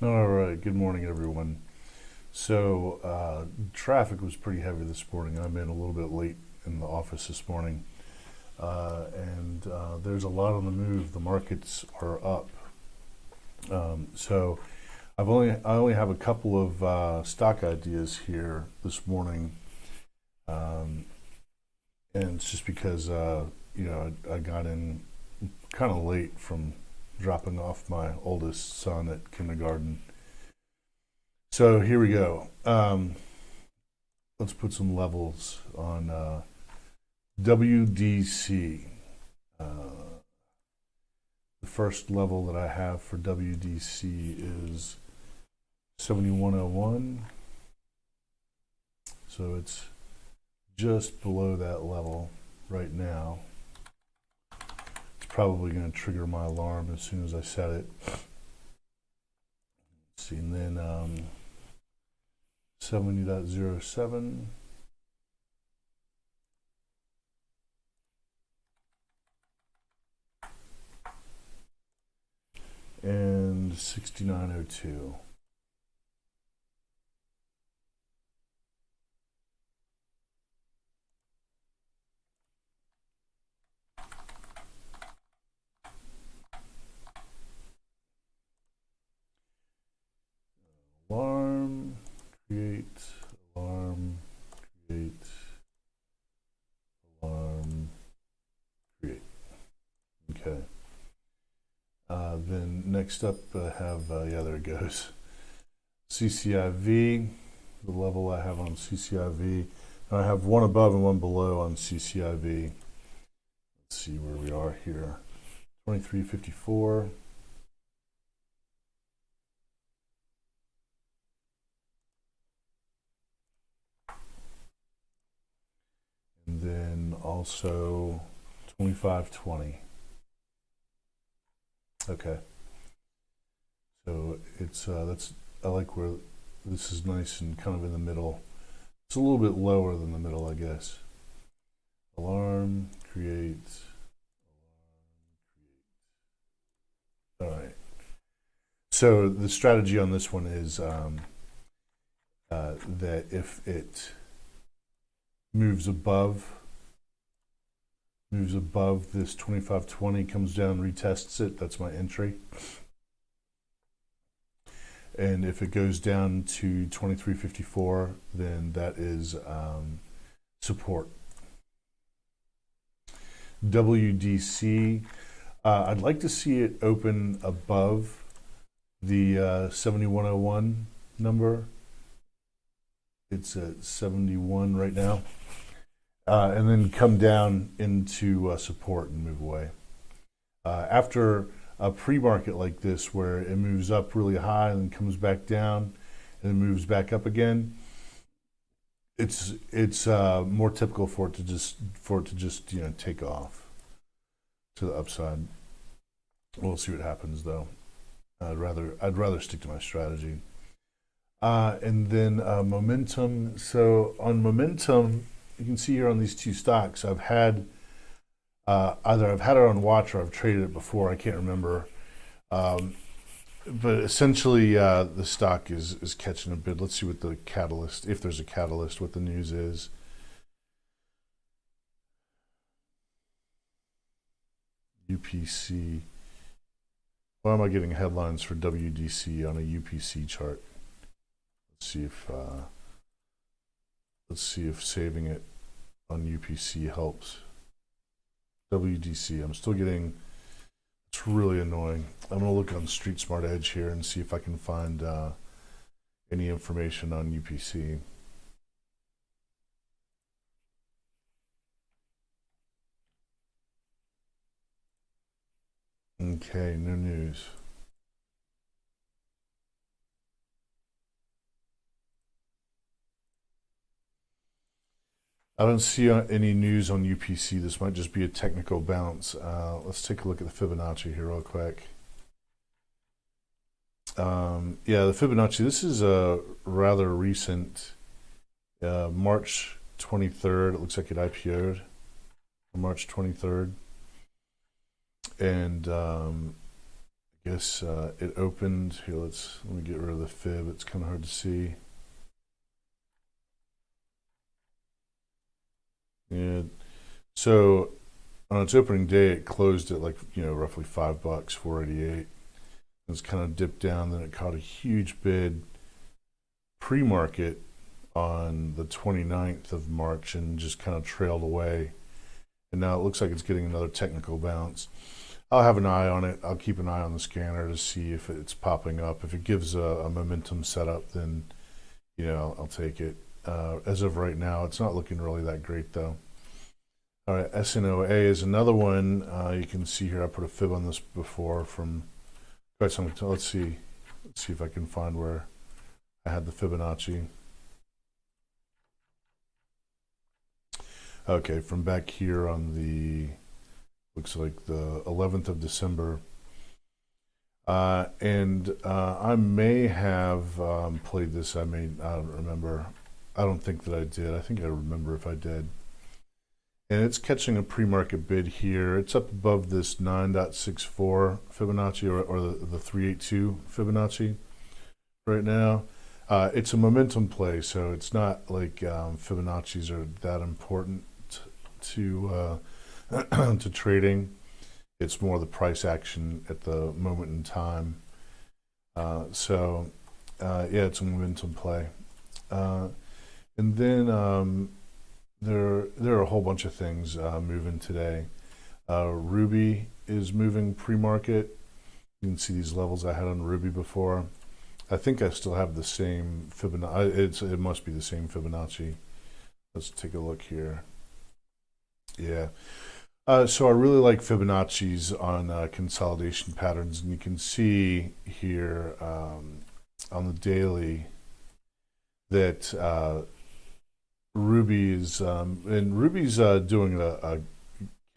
All right, good morning, everyone. So, traffic was pretty heavy this morning. I'm in a little bit late in the office this morning, and there's a lot on the move. The markets are up. So, I only have a couple of stock ideas here this morning, um, and it's just because I got in kind of late from dropping off my oldest son at kindergarten. So here we go. Let's put some levels on WDC. Uh, the first level that I have for WDC is 7101. So it's just below that level right now. It's probably going to trigger my alarm as soon as I set it. Let's see, and then 70.07. And 6902. Alarm, create, alarm, create, alarm, create. Okay. Then next up, I have, yeah, there it goes. CCIV, the level I have on CCIV. I have one above and one below on CCIV. Let's see where we are here. 2354. And then also 2520. Okay. So it's I like where this is nice and kind of in the middle. It's a little bit lower than the middle, I guess. Alarm, create. All right. So the strategy on this one is that if it moves above this 2520, comes down, retests it, that's my entry. And if it goes down to 2354, then that is support. WDC, I'd like to see it open above the 7101 number. It's at 71 right now. And then come down into support and move away. After a pre-market like this, where it moves up really high and then comes back down and then moves back up again, it's more typical for it to just take off to the upside. We'll see what happens though. I'd rather stick to my strategy. And then momentum. So on momentum, you can see here on these two stocks, I've had either I've had it on watch or I've traded it before. I can't remember, but essentially the stock is catching a bid. Let's see what the catalyst, if there's a catalyst, what the news is. UPC. Why am I getting headlines for WDC on a UPC chart? Let's see if saving it on UPC helps. WDC, I'm still getting, it's really annoying. I'm gonna look on Street Smart Edge here and see if I can find any information on UPC. Okay, no news. I don't see any news on UPC. This might just be a technical bounce. Let's take a look at the Fibonacci here real quick. Yeah, the Fibonacci, this is a rather recent, March 23rd. It looks like it IPO'd on March 23rd. And guess it opened here. Let me get rid of the fib. It's kind of hard to see. Yeah. So on its opening day, it closed at like, roughly $5, 488. It's kind of dipped down. Then it caught a huge bid pre-market on the 29th of March and just kind of trailed away. And now it looks like it's getting another technical bounce. I'll have an eye on it. I'll keep an eye on the scanner to see if it's popping up. If it gives a momentum setup, then, I'll take it. As of right now, it's not looking really that great, though. All right, SNOA is another one. You can see here, I put a fib on this before from quite some time. Let's see if I can find where I had the Fibonacci. Okay, from back here on the, looks like the 11th of December. And I may have played this. I don't remember. I don't think that I did. I think I remember if I did. And it's catching a pre-market bid here. It's up above this 9.64 Fibonacci or the 382 Fibonacci right now. It's a momentum play, so it's not like Fibonacci's are that important to to trading. It's more the price action at the moment in time. Yeah, it's a momentum play. And then there are a whole bunch of things moving today. Ruby is moving pre-market. You can see these levels I had on Ruby before. I think I still have the same Fibonacci. It must be the same Fibonacci. Let's take a look here. Yeah. So I really like Fibonacci's on consolidation patterns, and you can see here on the daily that Ruby's doing a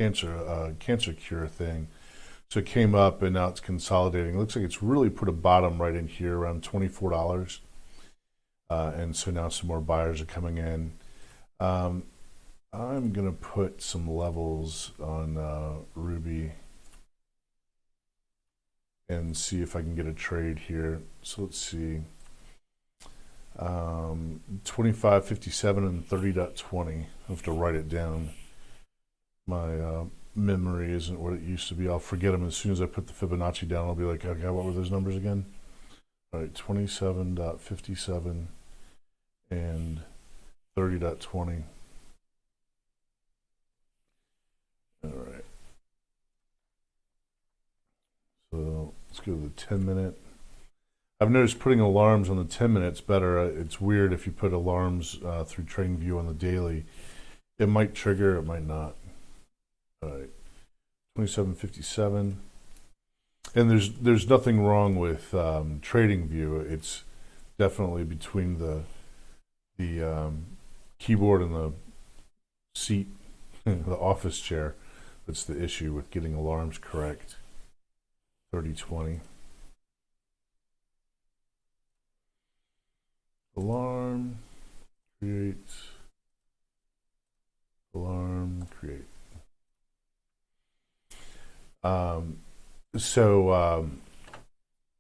cancer cure thing. So it came up and now it's consolidating. It looks like it's really put a bottom right in here around $24. And so now some more buyers are coming in. I'm going to put some levels on Ruby and see if I can get a trade here. So let's see. 25.57 and 30.20. I have to write it down. My memory isn't what it used to be. I'll forget them as soon as I put the Fibonacci down. I'll be like, okay, what were those numbers again? All right, 27.57 and 30.20. All right. So let's go to the 10-minute. I've noticed putting alarms on the 10 minutes better. It's weird if you put alarms through TradingView on the daily. It might trigger, it might not. All right, 27.57. And there's nothing wrong with TradingView. It's definitely between the keyboard and the seat, the office chair. That's the issue with getting alarms correct. 30.20. Alarm, create, alarm, create.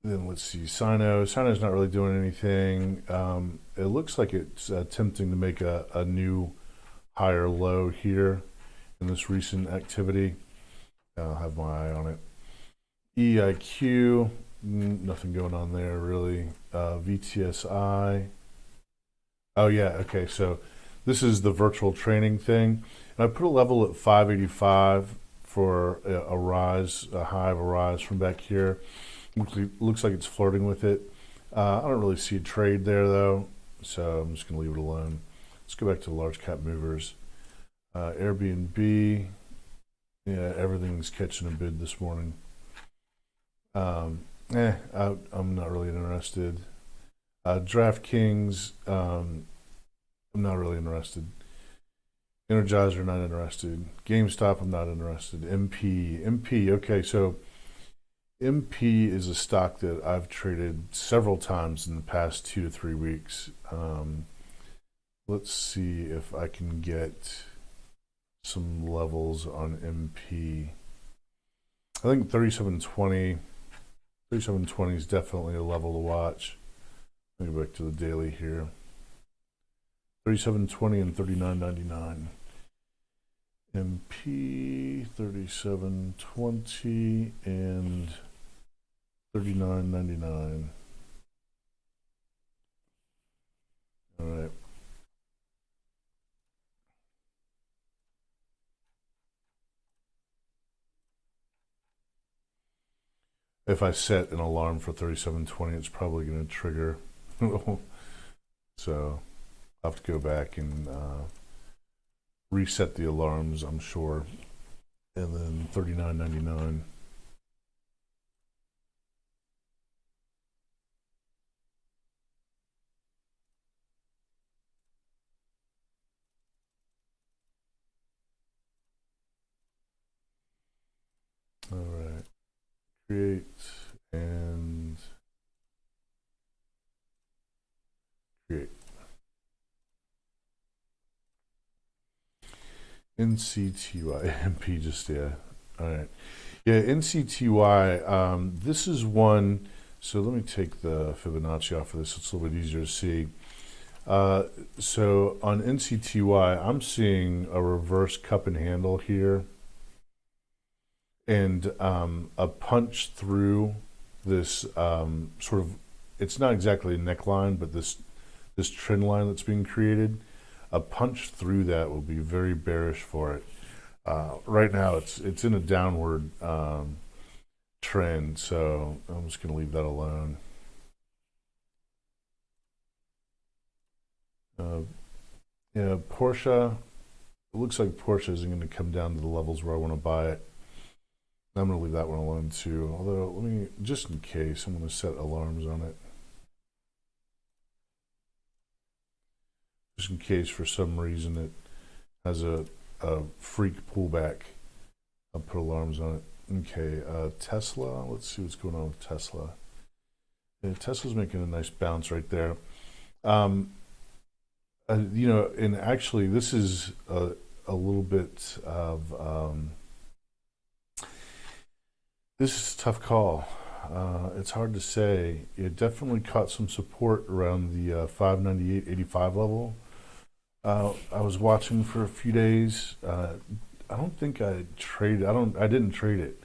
Then let's see, Sino's not really doing anything. It looks like it's attempting to make a new higher low here in this recent activity. I'll have my eye on it. EIQ, nothing going on there really. VTSI. Oh yeah, okay, so this is the virtual training thing. And I put a level at 585 for a rise, a high of a rise from back here. Looks like it's flirting with it. I don't really see a trade there though, so I'm just gonna leave it alone. Let's go back to large cap movers. Airbnb, yeah, everything's catching a bid this morning. I'm not really interested. DraftKings, I'm not really interested. Energizer, not interested. GameStop, I'm not interested. MP, okay, so MP is a stock that I've traded several times in the past 2 to 3 weeks. Let's see if I can get some levels on MP. I think 37.20 3720 is definitely a level to watch. Let me go back to the daily here. 3720 and 39.99. MP 3720 and 39.99. All right. If I set an alarm for 3720, it's probably going to trigger. So I'll have to go back and reset the alarms, I'm sure. And then 39.99. All right. Create and create. NCTY MP just, yeah. All right. Yeah, NCTY, this is one, so let me take the Fibonacci off of this. It's a little bit easier to see. So on NCTY, I'm seeing a reverse cup and handle here, and a punch through this sort of, it's not exactly a neckline, but this trend line that's being created. A punch through that will be very bearish for it. Right now, it's in a downward trend, so I'm just going to leave that alone. Yeah, Porsche. It looks like Porsche isn't going to come down to the levels where I want to buy it. I'm going to leave that one alone too. Although, let me, just in case, I'm going to set alarms on it. Just in case for some reason it has a freak pullback, I'll put alarms on it. Okay, Tesla, let's see what's going on with Tesla. Yeah, Tesla's making a nice bounce right there. You know, and actually this is a little bit of, this is a tough call. It's hard to say. It definitely caught some support around the 598.85 level. I was watching for a few days. I don't think I traded. I didn't trade it,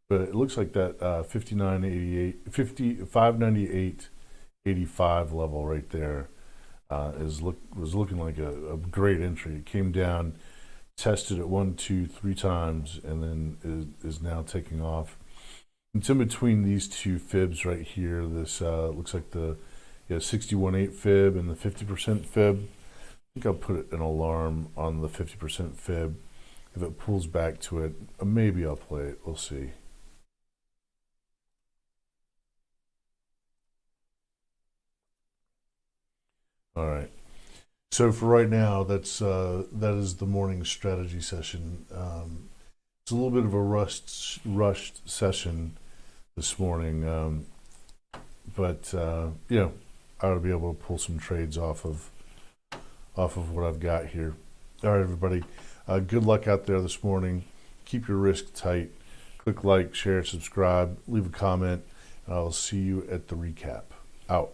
but it looks like that 598.85 level right there was looking like a great entry. It came down, tested it 1, 2, 3 times, and then is now taking off. It's in between these two fibs right here. This looks like the 61.8 fib and the 50% fib. I think I'll put an alarm on the 50% fib. If it pulls back to it, maybe I'll play it. We'll see. All right. So for right now, that is the morning strategy session. It's a little bit of a rushed session this morning, but you know, I ought to be able to pull some trades off of what I've got here. All right, everybody. Good luck out there this morning. Keep your risk tight. Click like, share, subscribe, leave a comment, and I'll see you at the recap. Out.